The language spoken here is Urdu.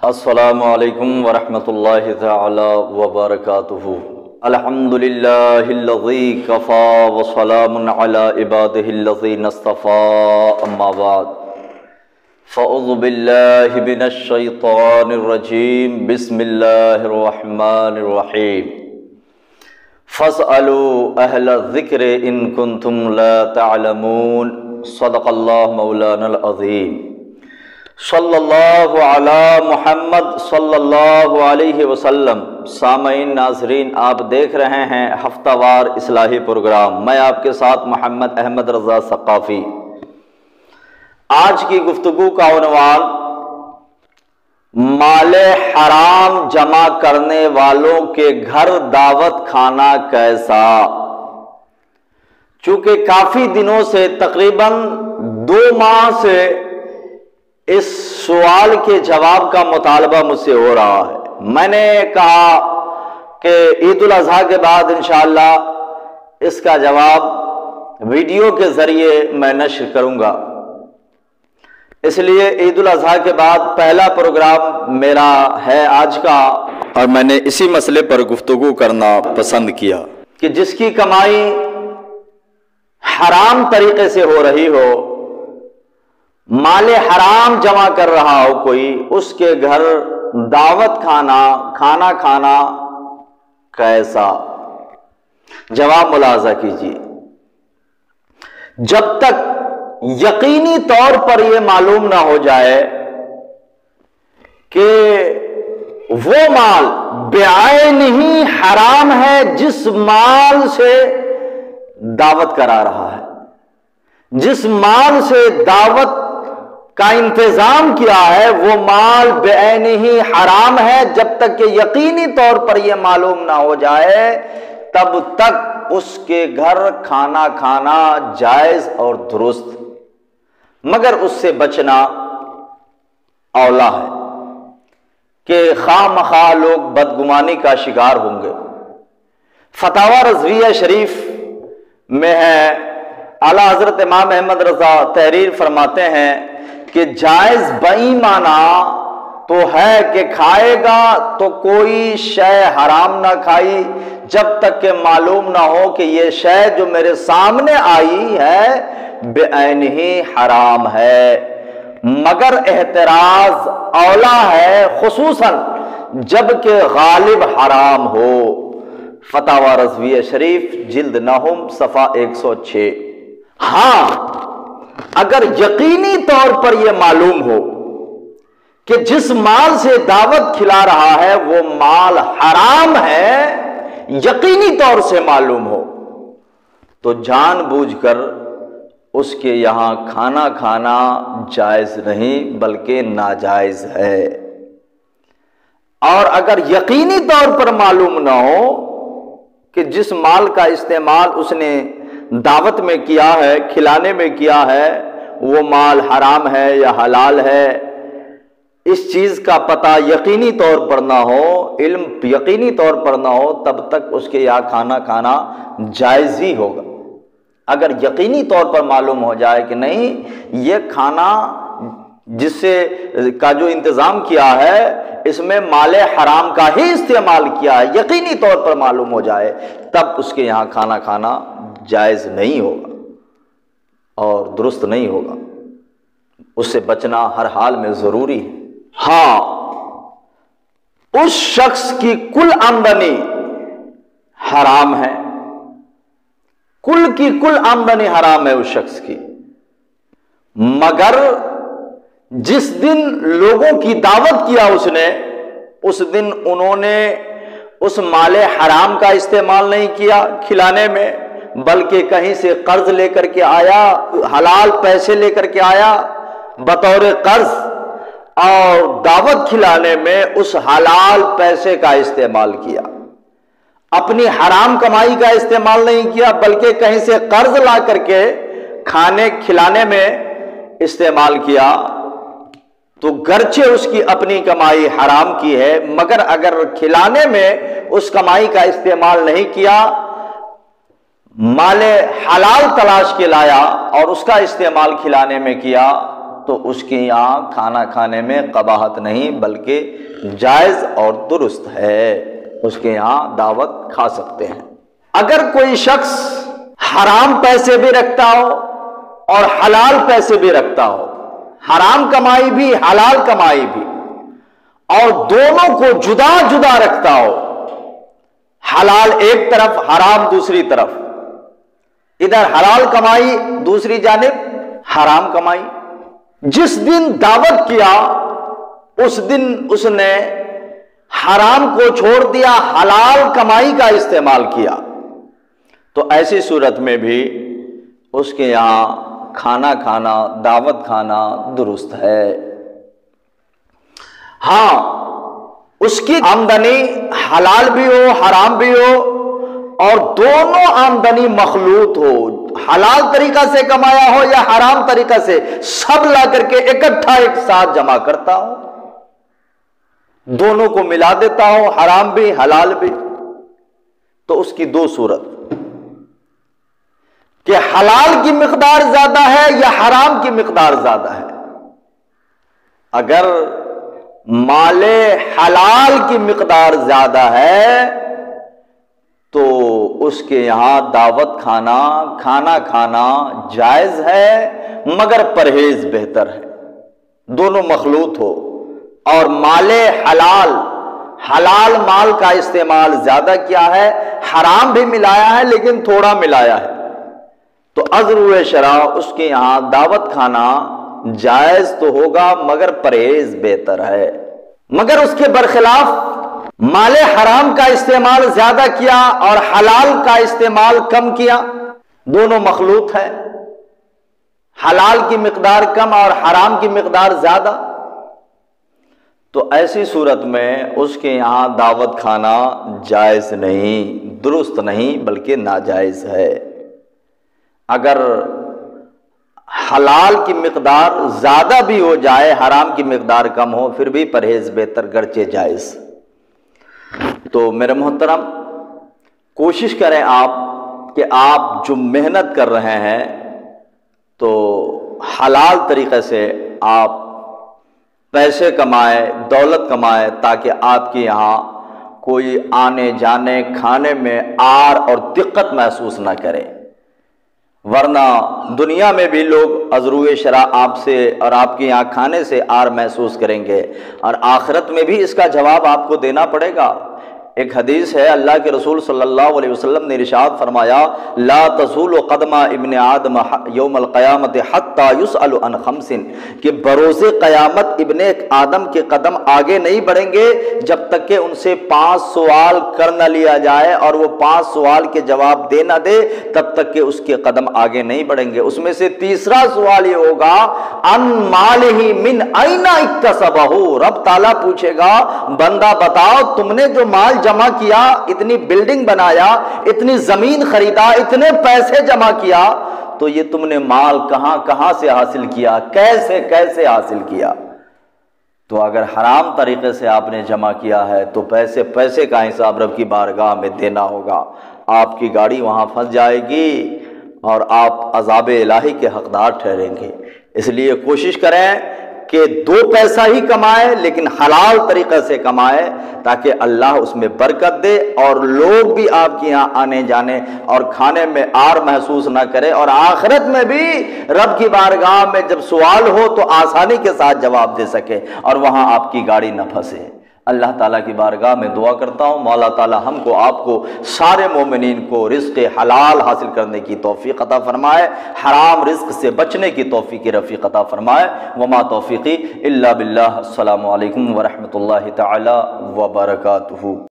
السلام علیکم ورحمۃ اللہ تعالی وبرکاتہ۔ الحمدللہ الذی کفا وسلام علی عبادہ الذین اصطفى، اما بعد فاعوذ باللہ من الشیطان الرجیم، بسم اللہ الرحمن الرحیم۔ فاسألوا اہل الذکر ان کنتم لا تعلمون، صدق اللہ مولانا العظیم۔ صلی اللہ علی محمد صلی اللہ علیہ وسلم۔ سامعین ناظرین، آپ دیکھ رہے ہیں ہفتہ وار اصلاحی پروگرام، میں آپ کے ساتھ محمد احمد رضا ثقافی۔ آج کی گفتگو کا عنوان مال حرام جمع کرنے والوں کے گھر دعوت کھانا کیسا۔ چونکہ کافی دنوں سے تقریباً 2 ماہ سے اس سوال کے جواب کا مطالبہ مجھ سے ہو رہا ہے۔ میں نے کہا کہ عید الاضحیٰ کے بعد انشاءاللہ اس کا جواب ویڈیو کے ذریعے میں نشر کروں گا، اس لیے عید الاضحیٰ کے بعد پہلا پروگرام میرا ہے آج کا، اور میں نے اسی مسئلے پر گفتگو کرنا پسند کیا کہ جس کی کمائی حرام طریقے سے ہو رہی ہو، مال حرام جمع کر رہا ہو کوئی، اس کے گھر دعوت کھانا کھانا کیسا۔ جواب ملاحظہ کیجیے، جب تک یقینی طور پر یہ معلوم نہ ہو جائے کہ وہ مال بعینہ حرام ہے جس مال سے دعوت کرا رہا ہے، جس مال سے دعوت کا انتظام کیا ہے، وہ مال بعینہ حرام ہے، جب تک کہ یقینی طور پر یہ معلوم نہ ہو جائے تب تک اس کے گھر کھانا کھانا جائز اور درست، مگر اس سے بچنا اولا ہے کہ خواہ مخواہ لوگ بدگمانی کا شکار ہوں گے۔ فتاوی رضویہ شریف میں ہے، اعلیٰ حضرت امام احمد رضا تحریر فرماتے ہیں کہ جائز بےایمانہ تو ہے کہ کھائے گا تو کوئی شے حرام نہ کھائی جب تک کہ معلوم نہ ہو کہ یہ شے جو میرے سامنے آئی ہے بعینہ حرام ہے، مگر احتراز اولا ہے خصوصاً جب کہ غالب حرام ہو۔ فتاوی رضویہ شریف جلد 9 صفحہ 106۔ ہاں، اگر یقینی طور پر یہ معلوم ہو کہ جس مال سے دعوت کھلا رہا ہے وہ مال حرام ہے، یقینی طور سے معلوم ہو، تو جان بوجھ کر اس کے یہاں کھانا کھانا جائز نہیں بلکہ ناجائز ہے۔ اور اگر یقینی طور پر معلوم نہ ہو کہ جس مال کا استعمال اس نے دعوت میں کیا ہے، کھلانے میں کیا ہے، وہ مال حرام ہے یا حلال ہے، اس چیز کا پتہ یقینی طور پر نہ ہو، علم یقینی طور پر نہ ہو، تب تک اس کے یہاں کھانا کھانا جائز ہی ہوگا۔ اگر یقینی طور پر معلوم ہو جائے کہ نہیں، یہ کھانا جس سے کا جو انتظام کیا ہے اس میں مال حرام کا ہی استعمال کیا ہے، یقینی طور پر معلوم ہو جائے، تب اس کے یہاں کھانا کھانا جائز نہیں ہوگا اور درست نہیں ہوگا، اس سے بچنا ہر حال میں ضروری ہے۔ ہاں، اس شخص کی کل آمدنی حرام ہے، کل کی کل آمدنی حرام ہے اس شخص کی، مگر جس دن لوگوں کی دعوت کیا اس دن انہوں نے اس مال حرام کا استعمال نہیں کیا کھلانے میں، بلکہ کہیں سے قرض لے کر کے آیا، حلال پیسے لے کر کے آیا بطور قرض، اور دعوت کھلانے میں اس حلال پیسے کا استعمال کیا، اپنی حرام کمائی کا استعمال نہیں کیا، بلکہ کہیں سے قرض لا کر کے کھانے کھلانے میں استعمال کیا، تو گرچہ اس کی اپنی کمائی حرام کی ہے، مگر اگر کھلانے میں اس کمائی کا استعمال نہیں کیا، مال حلال تلاش کے لایا اور اس کا استعمال کھلانے میں کیا، تو اس کے یہاں کھانا کھانے میں قباحت نہیں بلکہ جائز اور درست ہے، اس کے یہاں دعوت کھا سکتے ہیں۔ اگر کوئی شخص حرام پیسے بھی رکھتا ہو اور حلال پیسے بھی رکھتا ہو، حرام کمائی بھی حلال کمائی بھی، اور دونوں کو جدا جدا رکھتا ہو، حلال ایک طرف حرام دوسری طرف، ادھر حلال کمائی دوسری جانب حرام کمائی، جس دن دعوت کیا اس دن اس نے حرام کو چھوڑ دیا، حلال کمائی کا استعمال کیا، تو ایسی صورت میں بھی اس کے یہاں کھانا کھانا، دعوت کھانا درست ہے۔ ہاں، اس کی آمدنی حلال بھی ہو حرام بھی ہو اور دونوں آمدنی مخلوط ہو، حلال طریقہ سے کمایا ہو یا حرام طریقہ سے، سب لا کر کے اکٹھا ایک ساتھ جمع کرتا ہو، دونوں کو ملا دیتا ہو، حرام بھی حلال بھی، تو اس کی دو صورت کہ حلال کی مقدار زیادہ ہے یا حرام کی مقدار زیادہ ہے۔ اگر مال حلال کی مقدار زیادہ ہے تو اس کے یہاں دعوت کھانا، کھانا کھانا جائز ہے مگر پرہیز بہتر ہے، دونوں مخلوط ہو، اور مال حلال، حلال مال کا استعمال زیادہ کیا ہے، حرام بھی ملایا ہے لیکن تھوڑا ملایا ہے، تو عذر شرع اس کے یہاں دعوت کھانا جائز تو ہوگا مگر پرہیز بہتر ہے۔ مگر اس کے برخلاف مال حرام کا استعمال زیادہ کیا اور حلال کا استعمال کم کیا، دونوں مخلوط ہے، حلال کی مقدار کم اور حرام کی مقدار زیادہ، تو ایسی صورت میں اس کے یہاں دعوت کھانا جائز نہیں، درست نہیں بلکہ ناجائز ہے۔ اگر حلال کی مقدار زیادہ بھی ہو جائے، حرام کی مقدار کم ہو، پھر بھی پرہیز بہتر گرچہ جائز۔ تو میرے محترم، کوشش کریں آپ کہ آپ جو محنت کر رہے ہیں تو حلال طریقے سے آپ پیسے کمائیں، دولت کمائیں، تاکہ آپ کے یہاں کوئی آنے جانے کھانے میں آر اور دقت محسوس نہ کرے، ورنہ دنیا میں بھی لوگ عذر شرع آپ سے اور آپ کے یہاں کھانے سے آر محسوس کریں گے، اور آخرت میں بھی اس کا جواب آپ کو دینا پڑے گا۔ ایک حدیث ہے، اللہ کے رسول صلی اللہ علیہ وسلم نے ارشاد فرمایا، لا تزول قدم ابن آدم یوم القیامت حتی یسأل عن خمس، کہ بروز قیامت ابن آدم کے قدم آگے نہیں بڑھیں گے جب تک کہ ان سے 5 سوال کر نہ لیا جائے، اور وہ 5 سوال کے جواب دے نہ دے تب تک کہ اس کے قدم آگے نہیں بڑھیں گے۔ اس میں سے تیسرا سوال یہ ہوگا، ان مالہ من این اکتسبہ، رب تعالیٰ پوچھے گا بندہ بتاؤ تم نے جو مال جمع کیا، اتنی بلڈنگ بنایا، اتنی زمین خریدا، اتنے پیسے جمع کیا، تو یہ تم نے مال کہاں کہاں سے حاصل کیا، کیسے کیسے حاصل کیا؟ تو اگر حرام طریقے سے آپ نے جمع کیا ہے تو پیسے کا حساب رب کی بارگاہ میں دینا ہوگا، آپ کی گاڑی وہاں پھنس جائے گی اور آپ عذاب الہی کے حقدار ٹھہریں گے۔ اس لیے کوشش کریں کہ 2 پیسہ ہی کمائے لیکن حلال طریقے سے کمائے، تاکہ اللہ اس میں برکت دے اور لوگ بھی آپ کے یہاں آنے جانے اور کھانے میں آر محسوس نہ کرے، اور آخرت میں بھی رب کی بارگاہ میں جب سوال ہو تو آسانی کے ساتھ جواب دے سکے اور وہاں آپ کی گاڑی نہ پھنسے۔ اللہ تعالیٰ کی بارگاہ میں دعا کرتا ہوں، مولا تعالیٰ ہم کو آپ کو سارے مومنین کو رزق حلال حاصل کرنے کی توفیق عطا فرمائے، حرام رزق سے بچنے کی توفیق رفیق عطا فرمائے۔ وما توفیقی الا باللہ۔ السلام علیکم ورحمۃ اللہ تعالی وبرکاتہ۔